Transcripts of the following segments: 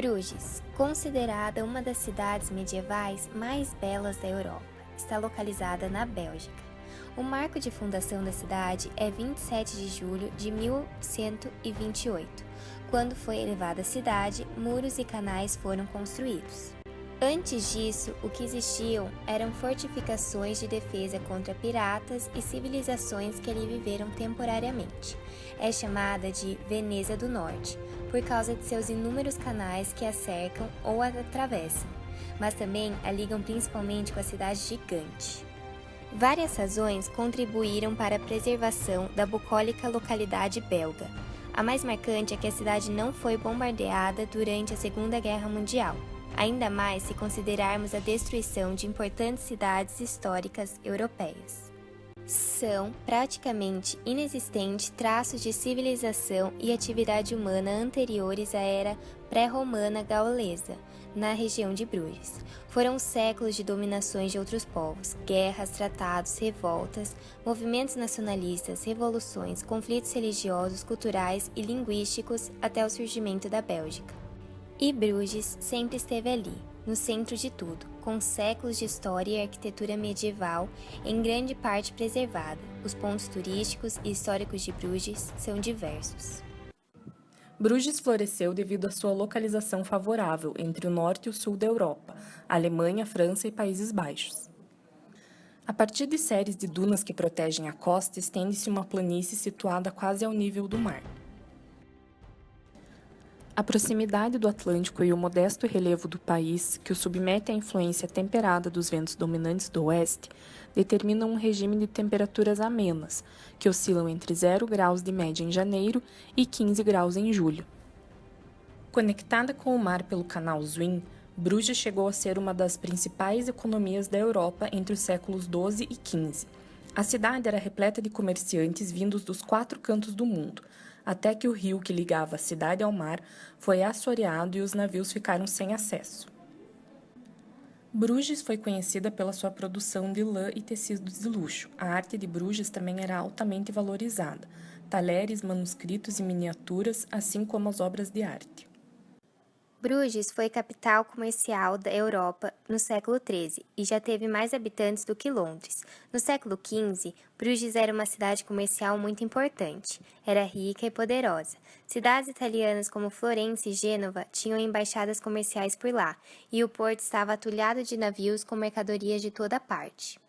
Bruges, considerada uma das cidades medievais mais belas da Europa, está localizada na Bélgica. O marco de fundação da cidade é 27 de julho de 1128, quando foi elevada a cidade, muros e canais foram construídos. Antes disso, o que existiam eram fortificações de defesa contra piratas e civilizações que ali viveram temporariamente. É chamada de Veneza do Norte, por causa de seus inúmeros canais que a cercam ou a atravessam, mas também a ligam principalmente com a cidade gigante. Várias razões contribuíram para a preservação da bucólica localidade belga. A mais marcante é que a cidade não foi bombardeada durante a Segunda Guerra Mundial. Ainda mais se considerarmos a destruição de importantes cidades históricas europeias. São praticamente inexistentes traços de civilização e atividade humana anteriores à era pré-romana gaulesa, na região de Bruges. Foram séculos de dominações de outros povos, guerras, tratados, revoltas, movimentos nacionalistas, revoluções, conflitos religiosos, culturais e linguísticos até o surgimento da Bélgica. E Bruges sempre esteve ali, no centro de tudo, com séculos de história e arquitetura medieval em grande parte preservada. Os pontos turísticos e históricos de Bruges são diversos. Bruges floresceu devido à sua localização favorável entre o norte e o sul da Europa, Alemanha, França e Países Baixos. A partir de séries de dunas que protegem a costa, estende-se uma planície situada quase ao nível do mar. A proximidade do Atlântico e o modesto relevo do país, que o submete à influência temperada dos ventos dominantes do oeste, determinam um regime de temperaturas amenas, que oscilam entre 0 graus de média em janeiro e 15 graus em julho. Conectada com o mar pelo canal Zwin, Bruges chegou a ser uma das principais economias da Europa entre os séculos XII e XV. A cidade era repleta de comerciantes vindos dos 4 cantos do mundo, até que o rio que ligava a cidade ao mar foi assoreado e os navios ficaram sem acesso. Bruges foi conhecida pela sua produção de lã e tecidos de luxo. A arte de Bruges também era altamente valorizada, talheres, manuscritos e miniaturas, assim como as obras de arte. Bruges foi capital comercial da Europa no século XIII e já teve mais habitantes do que Londres. No século XV, Bruges era uma cidade comercial muito importante. Era rica e poderosa. Cidades italianas como Florença e Gênova tinham embaixadas comerciais por lá, e o porto estava atulhado de navios com mercadorias de toda parte.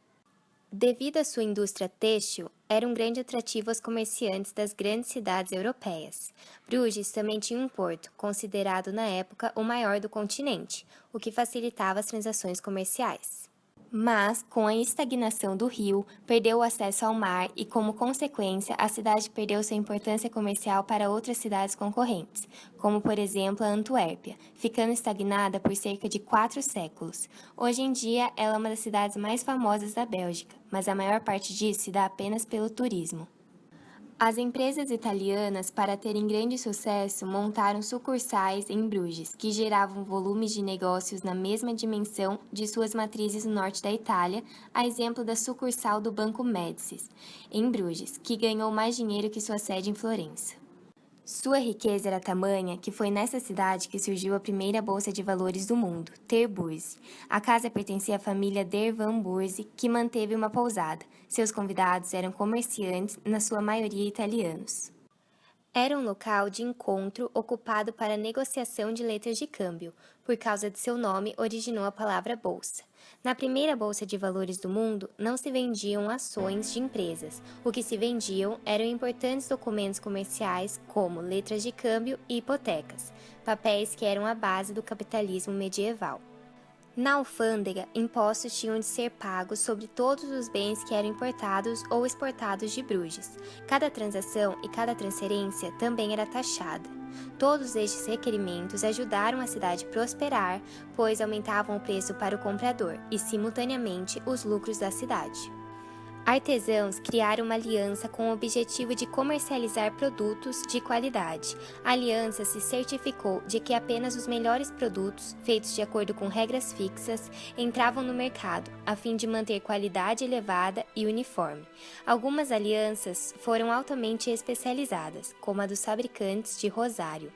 Devido à sua indústria têxtil, era um grande atrativo aos comerciantes das grandes cidades europeias. Bruges também tinha um porto, considerado na época o maior do continente, o que facilitava as transações comerciais. Mas, com a estagnação do rio, perdeu o acesso ao mar e, como consequência, a cidade perdeu sua importância comercial para outras cidades concorrentes, como, por exemplo, a Antuérpia, ficando estagnada por cerca de 4 séculos. Hoje em dia, ela é uma das cidades mais famosas da Bélgica, mas a maior parte disso se dá apenas pelo turismo. As empresas italianas, para terem grande sucesso, montaram sucursais em Bruges, que geravam volumes de negócios na mesma dimensão de suas matrizes no norte da Itália, a exemplo da sucursal do Banco Médicis, em Bruges, que ganhou mais dinheiro que sua sede em Florença. Sua riqueza era tamanha que foi nessa cidade que surgiu a primeira bolsa de valores do mundo, Ter Börse. A casa pertencia à família Der van Börse, que manteve uma pousada. Seus convidados eram comerciantes, na sua maioria italianos. Era um local de encontro ocupado para negociação de letras de câmbio. Por causa de seu nome, originou a palavra bolsa. Na primeira bolsa de valores do mundo, não se vendiam ações de empresas. O que se vendiam eram importantes documentos comerciais, como letras de câmbio e hipotecas, papéis que eram a base do capitalismo medieval. Na alfândega, impostos tinham de ser pagos sobre todos os bens que eram importados ou exportados de Bruges. Cada transação e cada transferência também era taxada. Todos estes requerimentos ajudaram a cidade a prosperar, pois aumentavam o preço para o comprador e, simultaneamente, os lucros da cidade. Artesãos criaram uma aliança com o objetivo de comercializar produtos de qualidade. A aliança se certificou de que apenas os melhores produtos, feitos de acordo com regras fixas, entravam no mercado, a fim de manter qualidade elevada e uniforme. Algumas alianças foram altamente especializadas, como a dos fabricantes de rosário.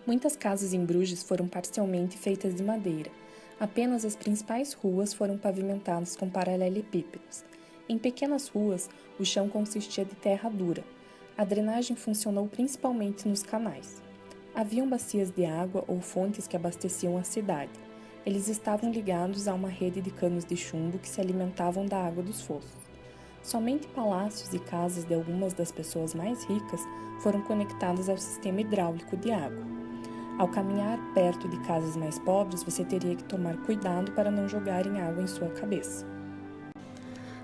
Muitas casas em Bruges foram parcialmente feitas de madeira. Apenas as principais ruas foram pavimentadas com paralelepípedos. Em pequenas ruas, o chão consistia de terra dura. A drenagem funcionou principalmente nos canais. Haviam bacias de água ou fontes que abasteciam a cidade. Eles estavam ligados a uma rede de canos de chumbo que se alimentavam da água dos fossos. Somente palácios e casas de algumas das pessoas mais ricas foram conectadas ao sistema hidráulico de água. Ao caminhar perto de casas mais pobres, você teria que tomar cuidado para não jogarem água em sua cabeça.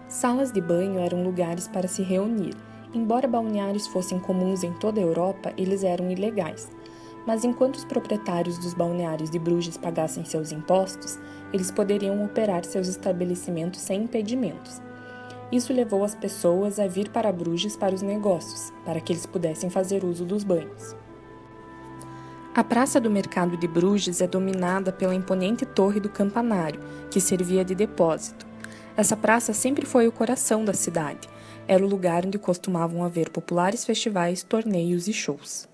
Salas de banho eram lugares para se reunir. Embora balneários fossem comuns em toda a Europa, eles eram ilegais. Mas enquanto os proprietários dos balneários de Bruges pagassem seus impostos, eles poderiam operar seus estabelecimentos sem impedimentos. Isso levou as pessoas a vir para Bruges para os negócios, para que eles pudessem fazer uso dos banhos. A Praça do Mercado de Bruges é dominada pela imponente Torre do Campanário, que servia de depósito. Essa praça sempre foi o coração da cidade. Era o lugar onde costumavam haver populares festivais, torneios e shows.